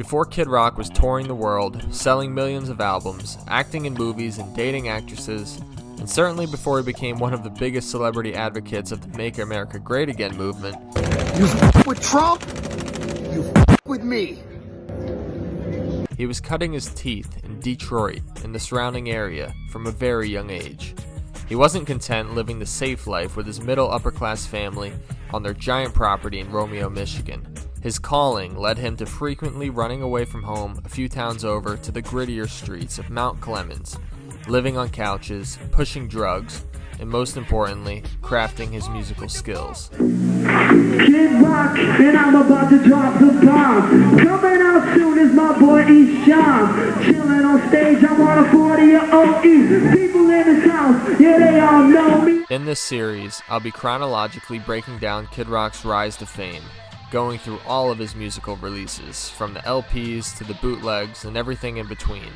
Before Kid Rock was touring the world, selling millions of albums, acting in movies and dating actresses, and certainly before he became one of the biggest celebrity advocates of the Make America Great Again movement. You f*** with Trump, you f*** with me. He was cutting his teeth in Detroit and the surrounding area from a very young age. He wasn't content living the safe life with his middle upper class family on their giant property in Romeo, Michigan. His calling led him to frequently running away from home a few towns over to the grittier streets of Mount Clemens, living on couches, pushing drugs, and most importantly, crafting his musical skills. Kid Rock, and I'm about to drop the bomb. Coming out soon is my boy East John. Chilling on stage, I'm on a 40-year-old E. People in this house, yeah, they all know me. In this series, I'll be chronologically breaking down Kid Rock's rise to fame, going through all of his musical releases, from the LPs to the bootlegs and everything in between.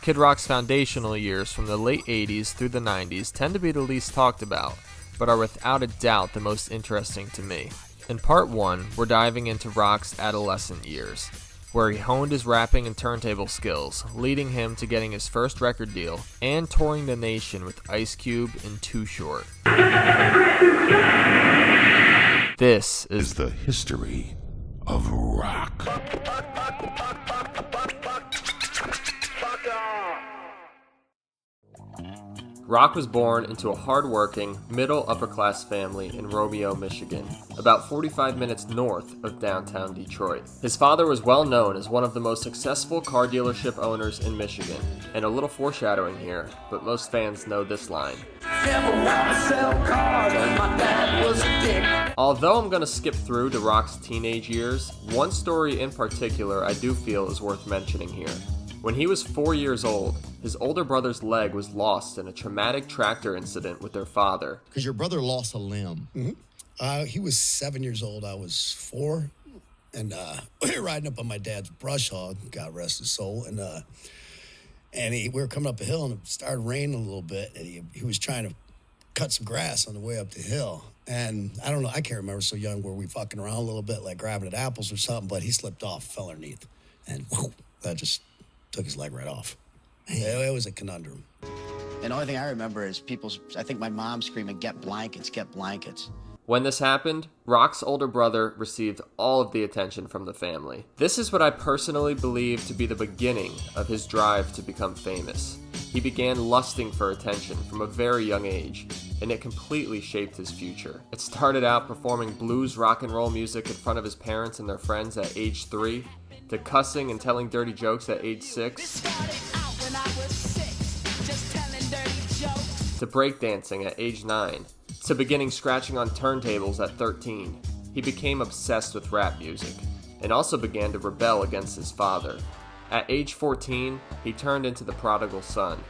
Kid Rock's foundational years from the late 80s through the 90s tend to be the least talked about, but are without a doubt the most interesting to me. In part 1, we're diving into Rock's adolescent years, where he honed his rapping and turntable skills, leading him to getting his first record deal and touring the nation with Ice Cube and Too Short. This is the history of rock. Rock was born into a hard-working, middle-upper-class family in Romeo, Michigan, about 45 minutes north of downtown Detroit. His father was well known as one of the most successful car dealership owners in Michigan, and a little foreshadowing here, but most fans know this line. Although I'm going to skip through to Rock's teenage years, one story in particular I do feel is worth mentioning here. When he was 4 years old, his older brother's leg was lost in a traumatic tractor incident with their father. Because your brother lost a limb. Mm-hmm. He was 7 years old. I was 4. And we were riding up on my dad's brush hog, God rest his soul. And we were coming up a hill, and it started raining a little bit. And he was trying to cut some grass on the way up the hill. And I don't know, I can't remember, so young, were we fucking around a little bit, like grabbing at apples or something, but he slipped off, fell underneath. And whoo, that just took his leg right off. It was a conundrum. And the only thing I remember is I think my mom screaming, "Get blankets, get blankets." When this happened, Rock's older brother received all of the attention from the family. This is what I personally believe to be the beginning of his drive to become famous. He began lusting for attention from a very young age, and it completely shaped his future. It started out performing blues rock and roll music in front of his parents and their friends at age 3, to cussing and telling dirty jokes at age 6, to breakdancing at age 9, to beginning scratching on turntables at 13. He became obsessed with rap music, and also began to rebel against his father. At age 14, he turned into the prodigal son.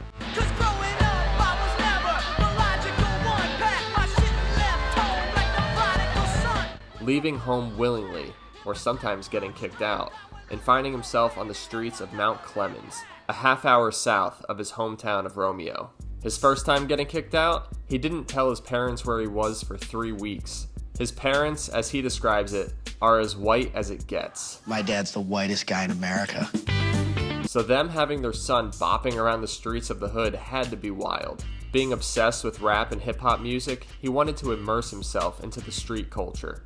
Leaving home willingly, or sometimes getting kicked out, and finding himself on the streets of Mount Clemens, a half-hour south of his hometown of Romeo. His first time getting kicked out, he didn't tell his parents where he was for 3 weeks. His parents, as he describes it, are as white as it gets. My dad's the whitest guy in America. So them having their son bopping around the streets of the hood had to be wild. Being obsessed with rap and hip-hop music, he wanted to immerse himself into the street culture.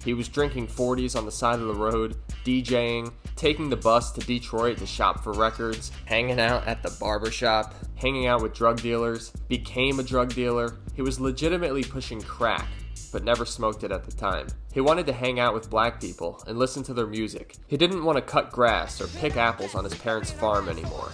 He was drinking 40s on the side of the road, DJing, taking the bus to Detroit to shop for records, hanging out at the barbershop, hanging out with drug dealers, became a drug dealer. He was legitimately pushing crack, but never smoked it at the time. He wanted to hang out with black people and listen to their music. He didn't want to cut grass or pick apples on his parents' farm anymore.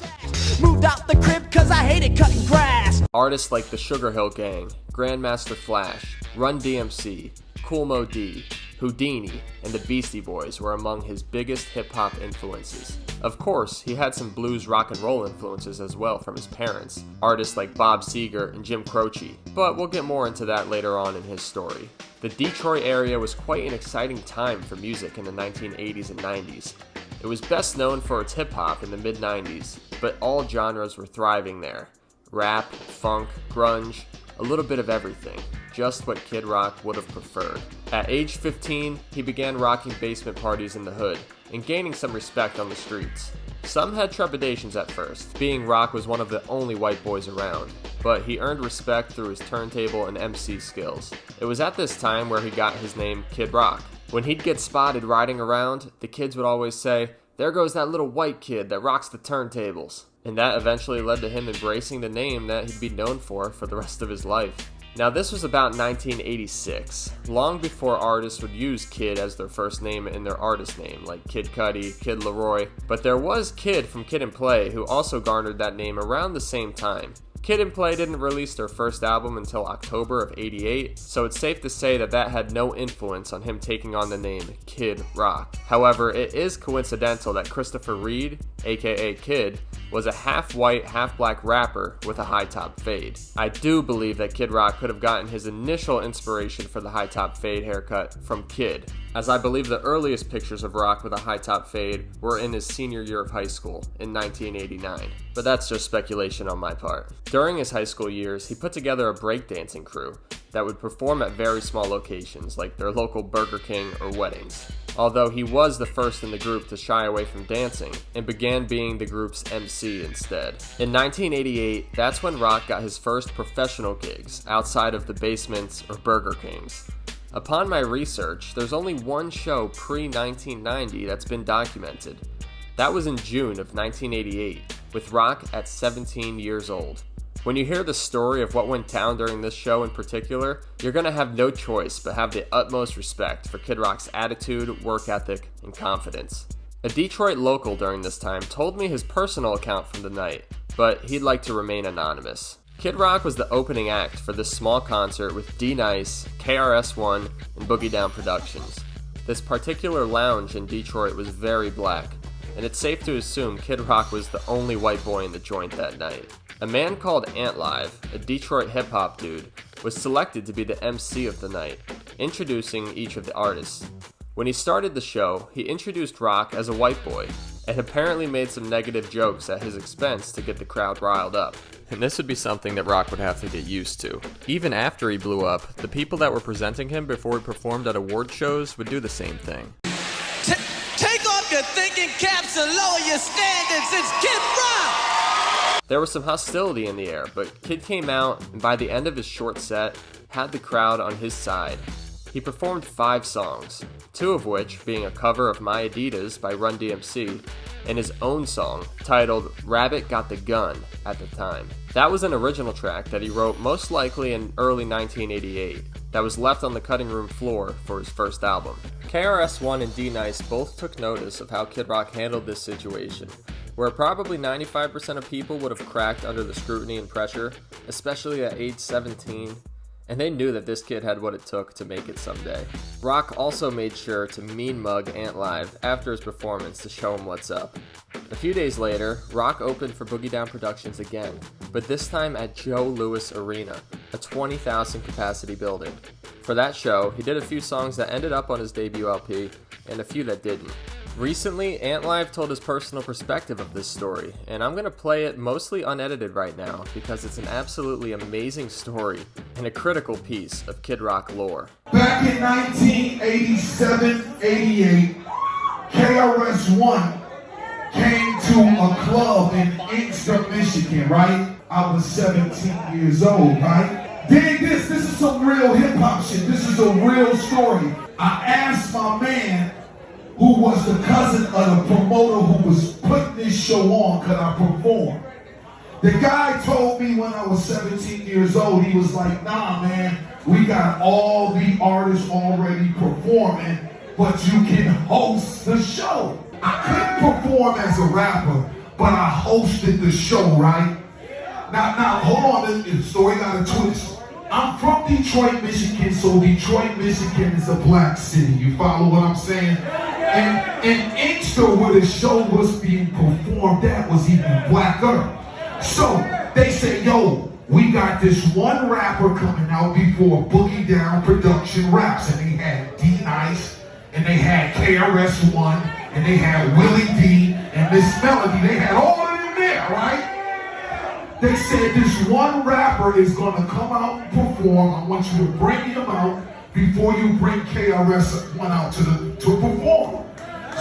Moved out the crib cause I hated cutting grass. Artists like the Sugar Hill Gang, Grandmaster Flash, Run DMC, Kool Moe Dee, Houdini, and the Beastie Boys were among his biggest hip-hop influences. Of course, he had some blues rock and roll influences as well from his parents, artists like Bob Seger and Jim Croce, but we'll get more into that later on in his story. The Detroit area was quite an exciting time for music in the 1980s and 90s. It was best known for its hip-hop in the mid-90s, but all genres were thriving there. Rap, funk, grunge, a little bit of everything. Just what Kid Rock would have preferred. At age 15, he began rocking basement parties in the hood, and gaining some respect on the streets. Some had trepidations at first, being Rock was one of the only white boys around, but he earned respect through his turntable and MC skills. It was at this time where he got his name Kid Rock. When he'd get spotted riding around, the kids would always say, "There goes that little white kid that rocks the turntables." And that eventually led to him embracing the name that he'd be known for the rest of his life. Now this was about 1986, long before artists would use Kid as their first name in their artist name, like Kid Cudi, Kid Laroi, but there was Kid from Kid 'n Play who also garnered that name around the same time. Kid 'n Play didn't release their first album until October of '88, so it's safe to say that had no influence on him taking on the name Kid Rock. However, it is coincidental that Christopher Reed, aka Kid, was a half-white, half-black rapper with a high-top fade. I do believe that Kid Rock could have gotten his initial inspiration for the high-top fade haircut from Kid, as I believe the earliest pictures of Rock with a high-top fade were in his senior year of high school in 1989. But that's just speculation on my part. During his high school years, he put together a breakdancing crew that would perform at very small locations like their local Burger King or weddings. Although he was the first in the group to shy away from dancing and began being the group's MC instead. In 1988, that's when Rock got his first professional gigs outside of the basements or Burger Kings. Upon my research, there's only one show pre-1990 that's been documented. That was in June of 1988, with Rock at 17 years old. When you hear the story of what went down during this show in particular, you're gonna have no choice but have the utmost respect for Kid Rock's attitude, work ethic, and confidence. A Detroit local during this time told me his personal account from the night, but he'd like to remain anonymous. Kid Rock was the opening act for this small concert with D-Nice, KRS-One, and Boogie Down Productions. This particular lounge in Detroit was very black, and it's safe to assume Kid Rock was the only white boy in the joint that night. A man called Antlive, a Detroit hip-hop dude, was selected to be the MC of the night, introducing each of the artists. When he started the show, he introduced Rock as a white boy, and apparently made some negative jokes at his expense to get the crowd riled up. And this would be something that Rock would have to get used to. Even after he blew up, the people that were presenting him before he performed at award shows would do the same thing. Take off your thinking caps and lower your standards. It's Kid Rock! There was some hostility in the air, but Kid came out and by the end of his short set, had the crowd on his side. He performed 5 songs, 2 of which being a cover of My Adidas by Run DMC, and his own song, titled Rabbit Got the Gun at the time. That was an original track that he wrote most likely in early 1988, that was left on the cutting room floor for his first album. KRS-One and D-Nice both took notice of how Kid Rock handled this situation, where probably 95% of people would have cracked under the scrutiny and pressure, especially at age 17, and they knew that this kid had what it took to make it someday. Rock also made sure to mean mug Antlive after his performance to show him what's up. A few days later, Rock opened for Boogie Down Productions again, but this time at Joe Louis Arena, a 20,000 capacity building. For that show, he did a few songs that ended up on his debut LP, and a few that didn't. Recently, Antlive told his personal perspective of this story, and I'm going to play it mostly unedited right now because it's an absolutely amazing story and a critical piece of Kid Rock lore. Back in 1987-88, KRS-One came to a club in Inkster, Michigan, right? I was 17 years old, right? Dig this is some real hip-hop shit. This is a real story. I asked my man, who was the cousin of the promoter who was putting this show on, could I perform? The guy told me when I was 17 years old, he was like, nah man, we got all the artists already performing, but you can host the show. I couldn't perform as a rapper, but I hosted the show, right? Now hold on, the story got a twist. I'm from Detroit, Michigan, so Detroit, Michigan is a black city. You follow what I'm saying? And in Inkster, where the show was being performed, that was even blacker. So they said, yo, we got this one rapper coming out before Boogie Down Production Raps, and they had D-Nice, and they had KRS-One, and they had Willie D, and Miss Melody. They had all of them there, right? They said this one rapper is gonna come out and perform. I want you to bring him out before you bring KRS-One out to perform.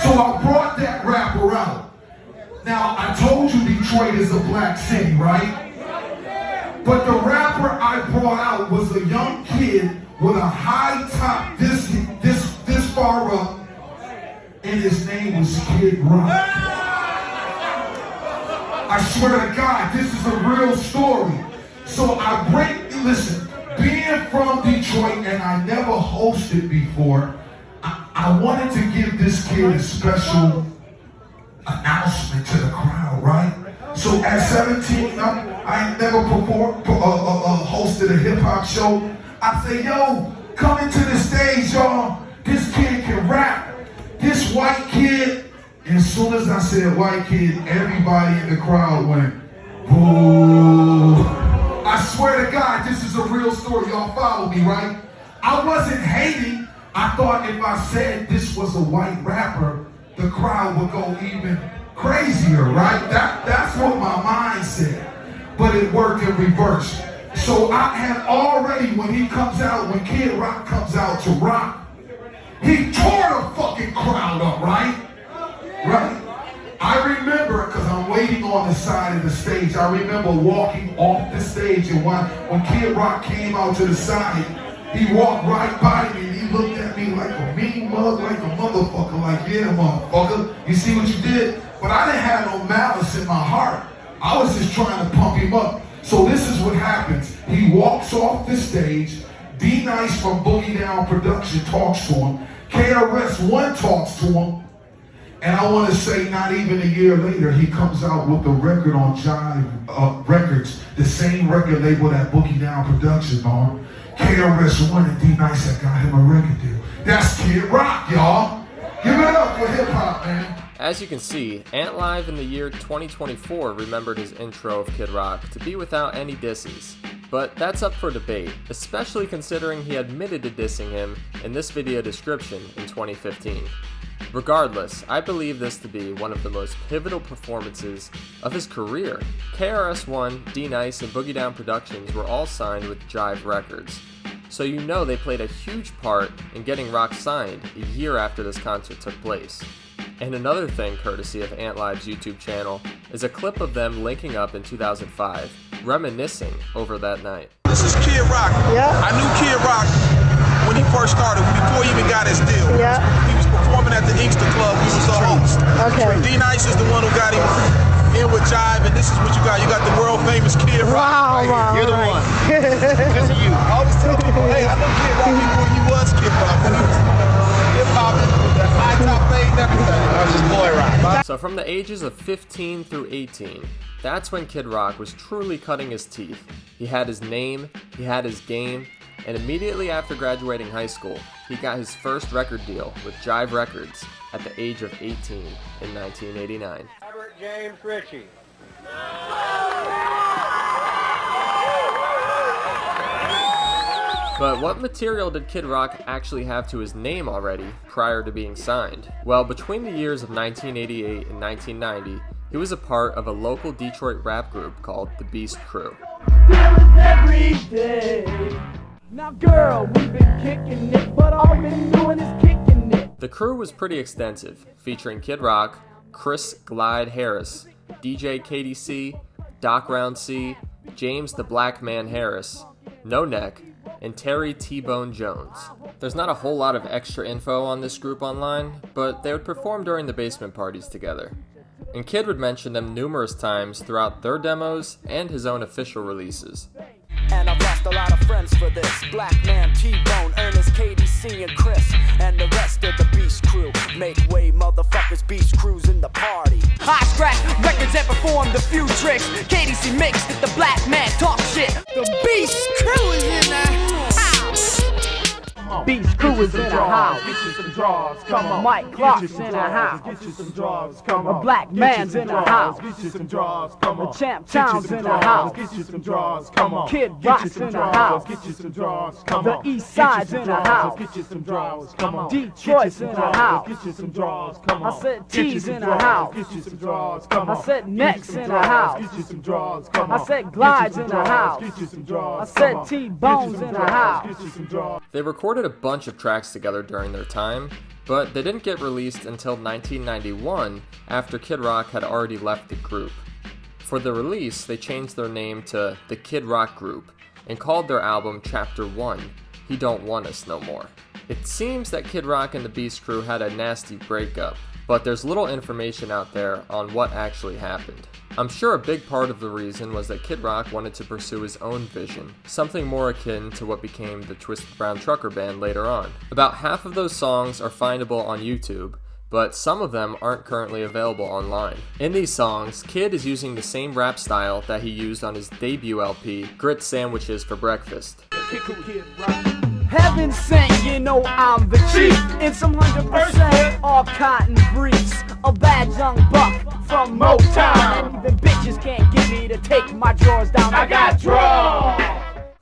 So I brought that rapper out. Now, I told you Detroit is a black city, right? But the rapper I brought out was a young kid with a high top this far up, and his name was Kid Rock. I swear to God, this is a real story. So listen, being from Detroit and I never hosted before, I wanted to give this kid a special announcement to the crowd, right? So at 17, I ain't never hosted a hip hop show. I say, yo, come into the stage, y'all. This kid can rap. This white kid. And as soon as I said white kid, everybody in the crowd went, boo. I swear to God, this is a real story. Y'all follow me, right? I wasn't hating. I thought if I said this was a white rapper, the crowd would go even crazier, right? That's what my mind said. But it worked in reverse. So I had already, when Kid Rock comes out to rock, he tore the fucking crowd up, right? Right? I remember, because I'm waiting on the side of the stage, I remember walking off the stage, and when Kid Rock came out to the side, he walked right by me and he looked at me like a mean mug, like a motherfucker, like, yeah, motherfucker, you see what you did? But I didn't have no malice in my heart. I was just trying to pump him up. So this is what happens. He walks off the stage, D-Nice from Boogie Down Production talks to him, KRS-One talks to him, and I want to say not even a year later, he comes out with the record on Jive Records, the same record label that Boogie Down Production on. KRS-One and D-Nice that got him a record deal. That's Kid Rock, y'all. Give it up for hip-hop, man. As you can see, Antlive in the year 2024 remembered his intro of Kid Rock to be without any disses. But that's up for debate, especially considering he admitted to dissing him in this video description in 2015. Regardless, I believe this to be one of the most pivotal performances of his career. KRS-One, D-Nice, and Boogie Down Productions were all signed with Jive Records, so you know they played a huge part in getting Rock signed a year after this concert took place. And another thing courtesy of Antlive's YouTube channel is a clip of them linking up in 2005, reminiscing over that night. This is Kid Rock. Yeah. I knew Kid Rock when he first started, before he even got his deal. Yeah. He was performing at the Inkster Club. He was a host. Okay. D-Nice is the one who got him in with Jive, and this is what you got. You got the world famous Kid Rock. Wow, right here. You're the one. Because of you. I always tell people, hey, I know Kid Rock before he was Kid Rock. When he was hip-hop, that high top thing, everything. I was just boy rock. So from the ages of 15 through 18, that's when Kid Rock was truly cutting his teeth. He had his name, he had his game, and immediately after graduating high school, he got his first record deal with Jive Records at the age of 18 in 1989. Robert James Ritchie. But what material did Kid Rock actually have to his name already prior to being signed? Well, between the years of 1988 and 1990, he was a part of a local Detroit rap group called the Beast Crew. Every day. Now girl, we've been kicking it, but all we've been doing is kicking it. The crew was pretty extensive, featuring Kid Rock, Chris Glide Harris, DJ KDC, Doc Round C, James the Blackman Harris, No Neck, and Terry T-Bone Jones. There's not a whole lot of extra info on this group online, but they would perform during the basement parties together. And Kid would mention them numerous times throughout their demos and his own official releases. And I've lost a lot of friends for this. Blackman, T-Bone, Ernest, KDC, and Chris, and the rest of the Beast Crew. Make way, motherfuckers, Beast Crew's in the party. I scratch records and perform the few tricks. KDC mixed it, the Blackman talk shit. The Beast Crew is in the house. Beast Crew is in the house. Get you some draws, come on. Mike Clark's in the house. Get you some draws, come on. A Black Man's in the house. Get you some draws, come on. Champ Town's in the house. Get you some draws, come on. Kid Rock's in the house. Get you some draws, come The on. East Side's in the house. Get you some draws, come on. Detroit's in the house. Get you some draws, come on. I said T's in the house. Get you some draws, come on. I said Neck's in the house. Get you some draws, come on. I said Glide's in the house. Get you some draws, I said T-Bone's in the house. Get you some draws. They recorded a bunch of tracks together during their time, but they didn't get released until 1991 after Kid Rock had already left the group. For the release, they changed their name to the Kid Rock Group and called their album Chapter 1, He Don't Want Us No More. It seems that Kid Rock and the Beast Crew had a nasty breakup, but there's little information out there on what actually happened. I'm sure a big part of the reason was that Kid Rock wanted to pursue his own vision, something more akin to what became the Twisted Brown Trucker Band later on. About half of those songs are findable on YouTube, but some of them aren't currently available online. In these songs, Kid is using the same rap style that he used on his debut LP, Grit Sandwiches for Breakfast. Heaven sent, you know I'm the chief. In some 100% all cotton briefs. A bad young buck from Motown. And even bitches can't get me to take my drawers down. I got draws.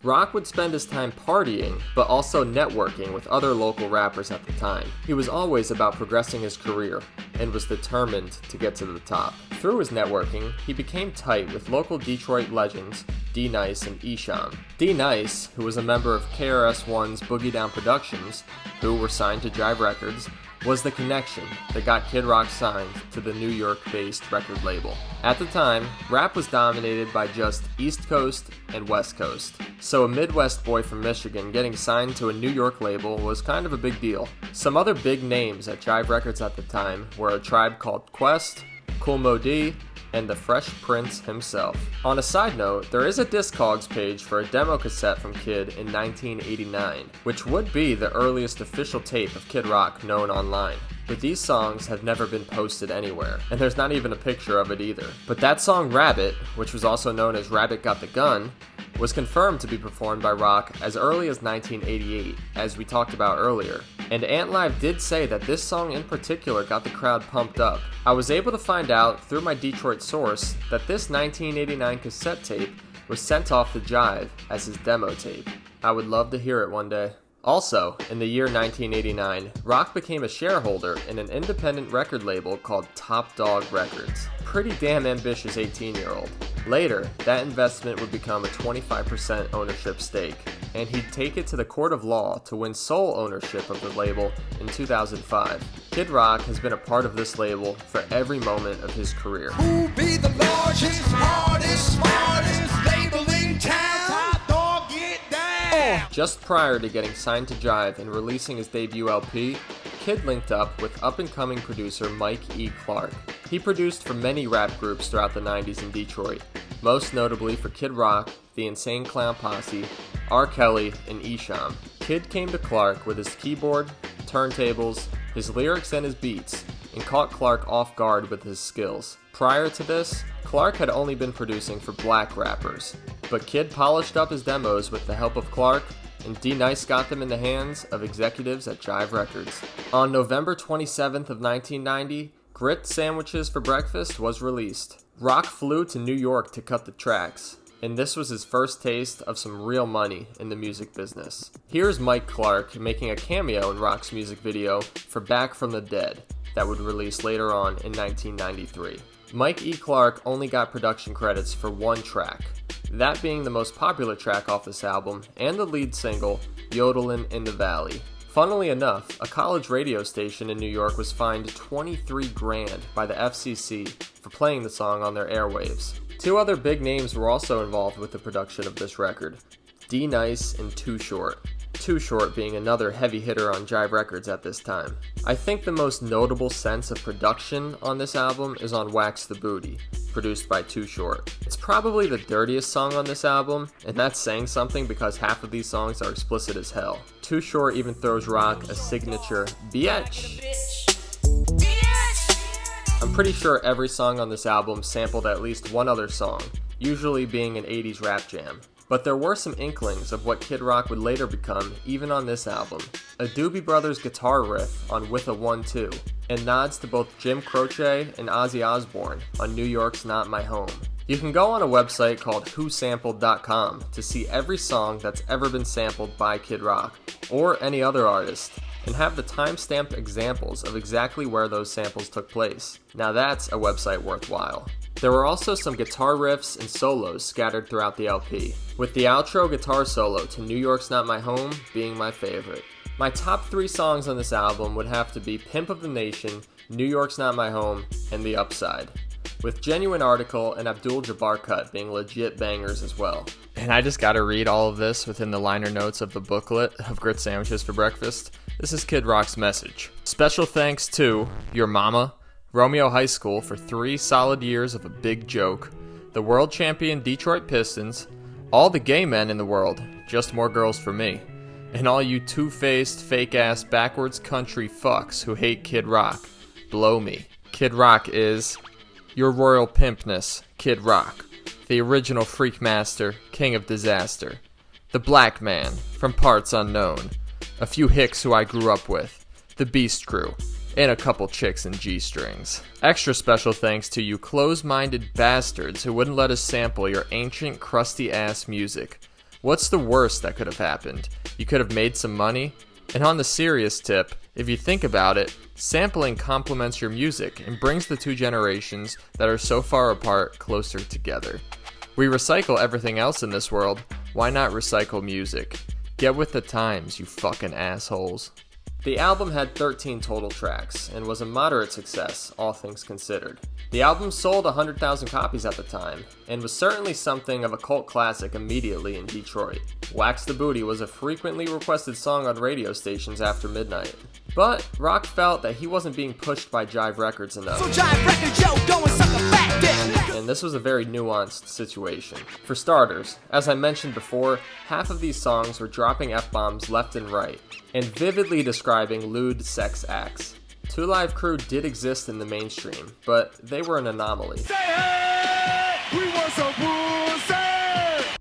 Rock would spend his time partying, but also networking with other local rappers at the time. He was always about progressing his career, and was determined to get to the top. Through his networking, he became tight with local Detroit legends D-Nice and Esham. D-Nice, who was a member of KRS-One's Boogie Down Productions, who were signed to Jive Records, was the connection that got Kid Rock signed to the New York-based record label. At the time, rap was dominated by just East Coast and West Coast, so a Midwest boy from Michigan getting signed to a New York label was kind of a big deal. Some other big names at Jive Records at the time were A Tribe Called Quest, Kool Moe Dee, and the Fresh Prince himself. On a side note, there is a Discogs page for a demo cassette from Kid in 1989, which would be the earliest official tape of Kid Rock known online. But these songs have never been posted anywhere, and there's not even a picture of it either. But that song Rabbit, which was also known as Rabbit Got the Gun, was confirmed to be performed by Rock as early as 1988, as we talked about earlier. And Antlive did say that this song in particular got the crowd pumped up. I was able to find out through my Detroit source that this 1989 cassette tape was sent off to Jive as his demo tape. I would love to hear it one day. Also, in the year 1989, Rock became a shareholder in an independent record label called Top Dog Records. Pretty damn ambitious 18-year-old. Later, that investment would become a 25% ownership stake, and he'd take it to the court of law to win sole ownership of the label in 2005. Kid Rock has been a part of this label for every moment of his career. Who be the largest, hardest, smartest label in town? Top Dog, get down! Just prior to getting signed to Jive and releasing his debut LP, Kid linked up with up-and-coming producer Mike E. Clark. He produced for many rap groups throughout the 90s in Detroit, most notably for Kid Rock, the Insane Clown Posse, R. Kelly, and Esham. Kid came to Clark with his keyboard, turntables, his lyrics, and his beats, and caught Clark off guard with his skills. Prior to this, Clark had only been producing for black rappers, but Kid polished up his demos with the help of Clark, and D-Nice got them in the hands of executives at Jive Records. On November 27th of 1990, Grit Sandwiches for Breakfast was released. Rock flew to New York to cut the tracks, and this was his first taste of some real money in the music business. Here's Mike Clark making a cameo in Rock's music video for Back from the Dead that would release later on in 1993. Mike E. Clark only got production credits for one track, that being the most popular track off this album and the lead single, Yodelin' in the Valley. Funnily enough, a college radio station in New York was fined $23 grand by the FCC for playing the song on their airwaves. Two other big names were also involved with the production of this record, D-Nice and Too Short. Too Short being another heavy hitter on Jive Records at this time. I think the most notable sense of production on this album is on Wax the Booty, produced by Too Short. It's probably the dirtiest song on this album, and that's saying something because half of these songs are explicit as hell. Too Short even throws Rock a signature biatch. I'm pretty sure every song on this album sampled at least one other song, usually being an 80s rap jam. But there were some inklings of what Kid Rock would later become, even on this album. A Doobie Brothers guitar riff on With a 1-2, and nods to both Jim Croce and Ozzy Osbourne on New York's Not My Home. You can go on a website called whosampled.com to see every song that's ever been sampled by Kid Rock, or any other artist, and have the time-stamped examples of exactly where those samples took place. Now that's a website worthwhile. There were also some guitar riffs and solos scattered throughout the LP, with the outro guitar solo to New York's Not My Home being my favorite. My top 3 songs on this album would have to be Pimp of the Nation, New York's Not My Home, and The Upside, with Genuine Article and Abdul Jabbar Cut being legit bangers as well. And I just gotta read all of this within the liner notes of the booklet of Grit Sandwiches for Breakfast. This is Kid Rock's message. Special thanks to your mama, Romeo High School for 3 solid years of a big joke, the world champion Detroit Pistons, all the gay men in the world, just more girls for me, and all you two-faced, fake-ass, backwards country fucks who hate Kid Rock. Blow me. Kid Rock is your royal pimpness, Kid Rock, the original freak master, king of disaster, the black man from parts unknown, a few hicks who I grew up with, the Beast Crew, and a couple chicks in G-strings. Extra special thanks to you close-minded bastards who wouldn't let us sample your ancient, crusty-ass music. What's the worst that could have happened? You could have made some money? And on the serious tip, if you think about it, sampling complements your music and brings the 2 generations that are so far apart closer together. We recycle everything else in this world, why not recycle music? Get with the times, you fucking assholes. The album had 13 total tracks, and was a moderate success, all things considered. The album sold 100,000 copies at the time, and was certainly something of a cult classic immediately in Detroit. Wax the Booty was a frequently requested song on radio stations after midnight. But Rock felt that he wasn't being pushed by Jive Records enough. So Jive Records, yo, go and suck a fat dick. And this was a very nuanced situation. For starters, as I mentioned before, half of these songs were dropping F-bombs left and right, and vividly describing lewd sex acts. 2 Live Crew did exist in the mainstream, but they were an anomaly. Say hey, we want some pussy.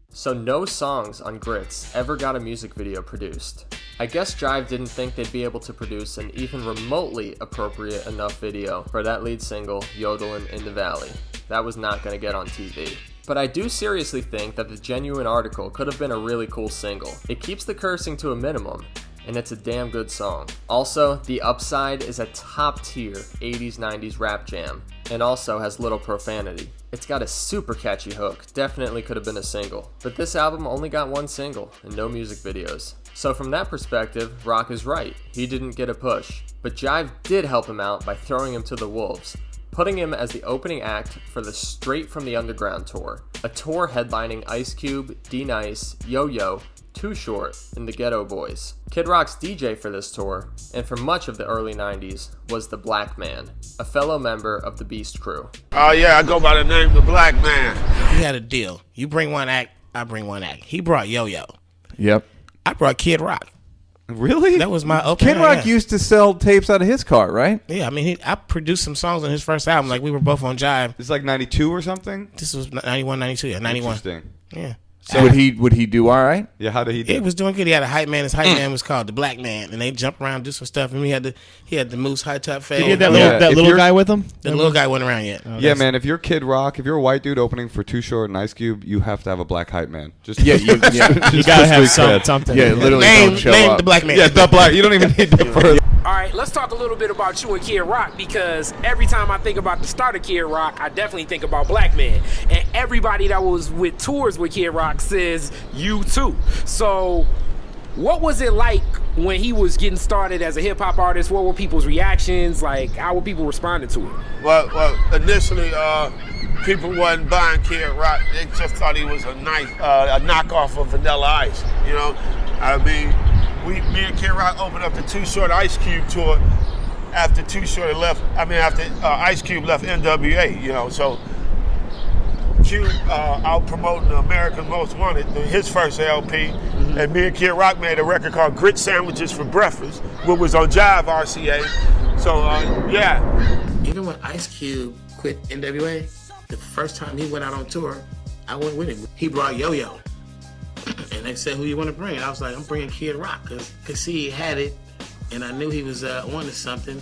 So no songs on Grits ever got a music video produced. I guess Jive didn't think they'd be able to produce an even remotely appropriate enough video for that lead single, Yodelin' in the Valley. That was not going to get on TV. But I do seriously think that the Genuine Article could have been a really cool single. It keeps the cursing to a minimum, and it's a damn good song. Also, The Upside is a top-tier 80s, 90s rap jam, and also has little profanity. It's got a super catchy hook, definitely could have been a single. But this album only got 1 single, and no music videos. So from that perspective, Rock is right, he didn't get a push. But Jive did help him out by throwing him to the wolves, putting him as the opening act for the Straight from the Underground tour, a tour headlining Ice Cube, D-Nice, Yo-Yo, Too Short, and the Ghetto Boys. Kid Rock's DJ for this tour, and for much of the early 90s, was the Blackman, a fellow member of the Beast Crew. Oh yeah, I go by the name the Blackman. We had a deal. You bring one act, I bring one act. He brought Yo-Yo. Yep. I brought Kid Rock. Really? That was my opening. Kid Rock used to sell tapes out of his car, right? Yeah, I mean, I produced some songs on his first album. Like, we were both on Jive. It's like 92 or something? This was 91, 92. Yeah, 91. Interesting. Yeah. So would he do all right? Yeah, how did he do? It was doing good. He had a hype man. His hype man was called the Blackman, and they jumped around, do some stuff. And he had the moose high top fade. Did he have that little guy with him? The little guy wasn't around yet. Yeah, man. If you're Kid Rock, if you're a white dude opening for Too Short and Ice Cube, you have to have a black hype man. Just you gotta have something. Yeah, literally name, don't show name up. the Black Man. Yeah, the black. You don't even need to further. All right, let's talk a little bit about you and Kid Rock, because every time I think about the start of Kid Rock, I definitely think about Blackman. And everybody that was with tours with Kid Rock says you too. So what was it like when he was getting started as a hip-hop artist? What were people's reactions? Like, how were people responding to it? Well, initially, people wasn't buying Kid Rock. They just thought he was a knockoff of Vanilla Ice. You know, I mean, me and Kid Rock opened up the Too Short Ice Cube tour after Too Short left. I mean, after Ice Cube left NWA. You know, so Cube out promoting America's Most Wanted, his first LP, and me and Kid Rock made a record called Grit Sandwiches for Breakfast, which was on Jive RCA. So yeah. Even when Ice Cube quit NWA, the first time he went out on tour, I went with him. He brought Yo-Yo. And they said, who you want to bring? And I was like, I'm bringing Kid Rock, because he had it, and I knew he was on to something,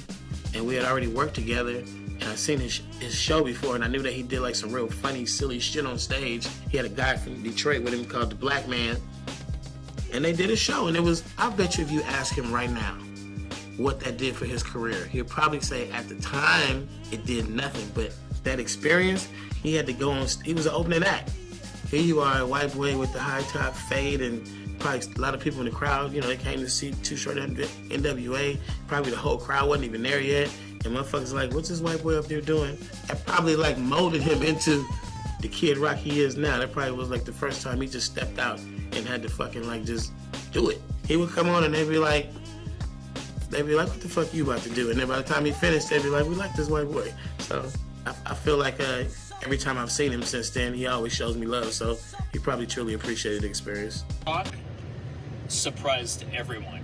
and we had already worked together, and I seen his show before, and I knew that he did like some real funny, silly shit on stage. He had a guy from Detroit with him called the Blackman, and they did a show, and it was, I bet you if you ask him right now what that did for his career, he'll probably say at the time, it did nothing, but that experience, he had to go on, he was an opening act. Here you are, a white boy with the high top fade and Probably a lot of people in the crowd, you know, they came to see Too Short and NWA. Probably the whole crowd wasn't even there yet. And motherfuckers like, what's this white boy up there doing? That probably like molded him into the Kid Rock he is now. That probably was like the first time he just stepped out and had to fucking like just do it. He would come on and they'd be like, what the fuck you about to do? And then by the time he finished, they'd be like, we like this white boy. So I feel like every time I've seen him since then, he always shows me love. So he probably truly appreciated the experience. Rock surprised everyone.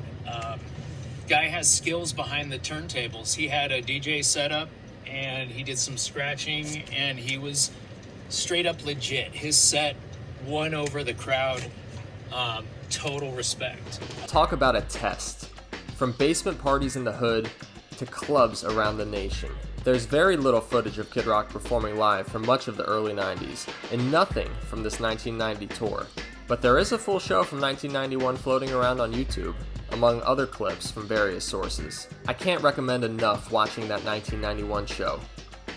Guy has skills behind the turntables. He had a DJ setup and he did some scratching and he was straight up legit. His set won over the crowd. Total respect. Talk about a test. From basement parties in the hood to clubs around the nation. There's very little footage of Kid Rock performing live for much of the early 90s, and nothing from this 1990 tour. But there is a full show from 1991 floating around on YouTube, among other clips from various sources. I can't recommend enough watching that 1991 show.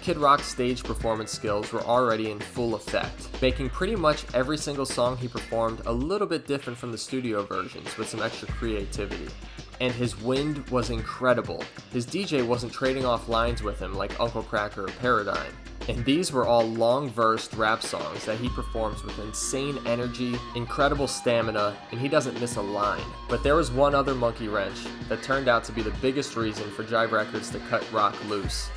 Kid Rock's stage performance skills were already in full effect, making pretty much every single song he performed a little bit different from the studio versions with some extra creativity. And his wind was incredible. His DJ wasn't trading off lines with him like Uncle Kracker or Paradigm. And these were all long-versed rap songs that he performs with insane energy, incredible stamina, and he doesn't miss a line. But there was one other monkey wrench that turned out to be the biggest reason for Jive Records to cut Rock loose: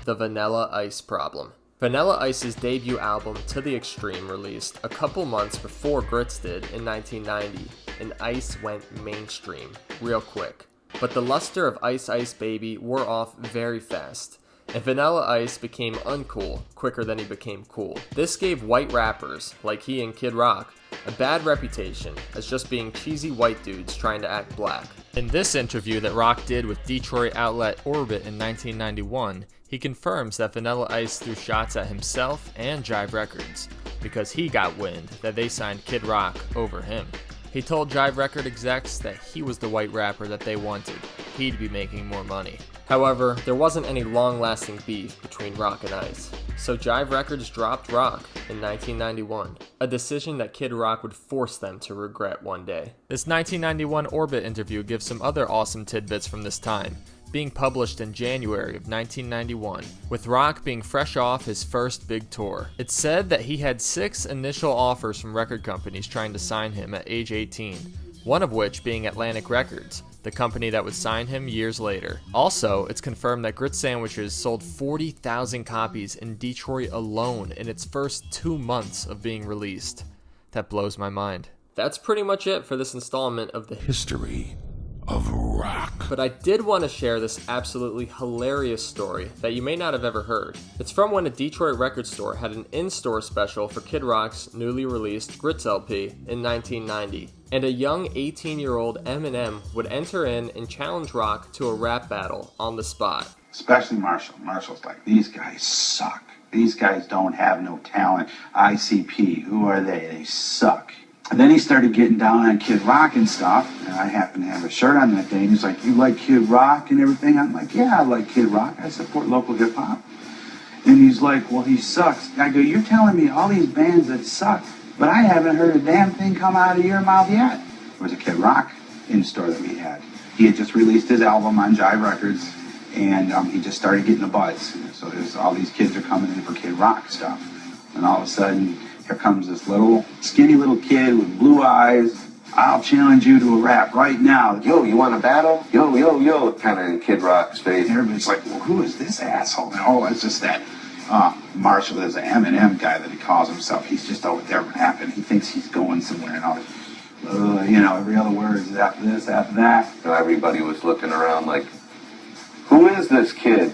the Vanilla Ice problem. Vanilla Ice's debut album, To the Extreme, released a couple months before Grits did in 1990, and Ice went mainstream real quick. But the luster of Ice Ice Baby wore off very fast, and Vanilla Ice became uncool quicker than he became cool. This gave white rappers, like he and Kid Rock, a bad reputation as just being cheesy white dudes trying to act black. In this interview that Rock did with Detroit outlet Orbit in 1991, he confirms that Vanilla Ice threw shots at himself and Jive Records because he got wind that they signed Kid Rock over him. He told Jive Record execs that he was the white rapper that they wanted. He'd be making more money. However, there wasn't any long-lasting beef between Rock and Ice, so Jive Records dropped Rock in 1991, a decision that Kid Rock would force them to regret one day. This 1991 Orbit interview gives some other awesome tidbits from this time, being published in January of 1991, with Rock being fresh off his first big tour. It's said that he had 6 initial offers from record companies trying to sign him at age 18, one of which being Atlantic Records, the company that would sign him years later. Also, it's confirmed that Grit Sandwiches sold 40,000 copies in Detroit alone in its first 2 months of being released. That blows my mind. That's pretty much it for this installment of the history of rock. But I did want to share this absolutely hilarious story that you may not have ever heard. It's from when a Detroit record store had an in-store special for Kid Rock's newly released Grits LP in 1990. And a young 18-year-old Eminem would enter in and challenge Rock to a rap battle on the spot. Especially Marshall. Marshall's like, these guys suck. These guys don't have no talent. ICP, who are they? They suck. And then he started getting down on Kid Rock and stuff, and I happened to have a shirt on that day, and he's like, you like Kid Rock and everything? I'm like, yeah, I like Kid Rock. I support local hip-hop. And he's like, well, he sucks. I go, you're telling me all these bands that suck, but I haven't heard a damn thing come out of your mouth yet. It was a Kid Rock in-store that we had. He had just released his album on Jive Records, and he just started getting the buzz. So there's all these kids are coming in for Kid Rock stuff. And all of a sudden, here comes this little, skinny little kid with blue eyes. I'll challenge you to a rap right now. Yo, you want to battle? Yo, yo, yo, kind of in Kid Rock's face. Everybody's like, well, who is this asshole? Oh, it's just that Marshall is an Eminem guy that he calls himself. He's just over there rapping. He thinks he's going somewhere and all every other word is after this, after that. So everybody was looking around like, who is this kid?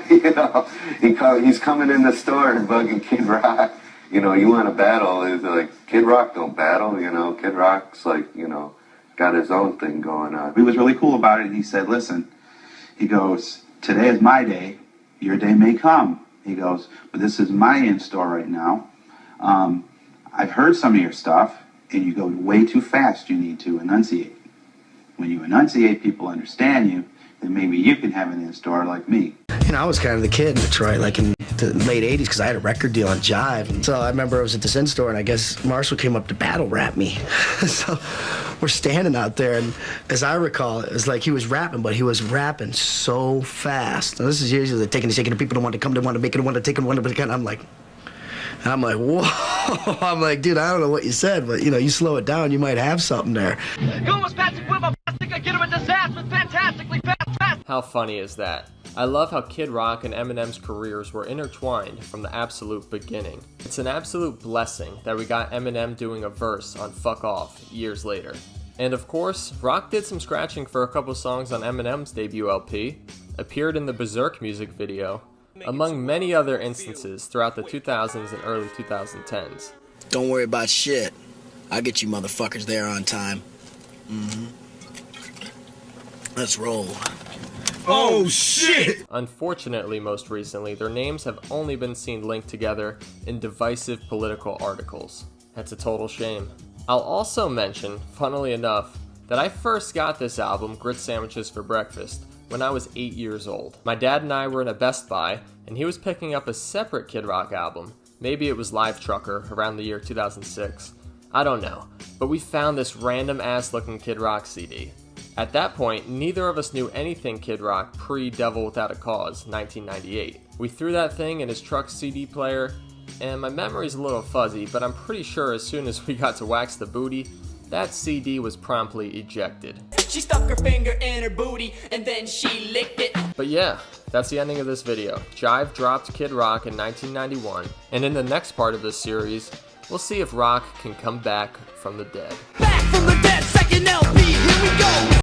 He's coming in the store and bugging Kid Rock. You want to battle. It's like, Kid Rock don't battle, Kid Rock's like, got his own thing going on. He was really cool about it. He said, listen, he goes, today is my day. Your day may come. He goes, but this is my in-store right now. I've heard some of your stuff, and you go way too fast. You need to enunciate. When you enunciate, people understand you. Then maybe you can have an in-store like me. I was kind of the kid in Detroit, like in the late 80s because I had a record deal on Jive. And so I remember I was at this in-store, and I guess Marshall came up to battle rap me. So we're standing out there, and as I recall, it was like he was rapping, but he was rapping so fast. Now, this is usually the taking the people don't want to come, they want to make it, want to take it, want to. I'm like, whoa. I'm like, dude, I don't know what you said, but, you know, you slow it down, you might have something there. How funny is that? I love how Kid Rock and Eminem's careers were intertwined from the absolute beginning. It's an absolute blessing that we got Eminem doing a verse on Fuck Off years later. And of course, Rock did some scratching for a couple songs on Eminem's debut LP, appeared in the Berserk music video, among many other instances throughout the 2000s and early 2010s. Don't worry about shit. I'll get you motherfuckers there on time. Let's roll. Oh shit! Unfortunately, most recently, their names have only been seen linked together in divisive political articles. That's a total shame. I'll also mention, funnily enough, that I first got this album, Grit Sandwiches for Breakfast, when I was 8 years old. My dad and I were in a Best Buy, and he was picking up a separate Kid Rock album. Maybe it was Live Trucker, around the year 2006. I don't know, but we found this random ass looking Kid Rock CD. At that point, neither of us knew anything Kid Rock pre-Devil Without a Cause, 1998. We threw that thing in his truck's CD player, and my memory's a little fuzzy, but I'm pretty sure as soon as we got to Wax the Booty, that CD was promptly ejected. She stuck her finger in her booty, and then she licked it. But yeah, that's the ending of this video. Jive dropped Kid Rock in 1991, and in the next part of this series, we'll see if Rock can come back from the dead. Back from the dead, second LP, here we go.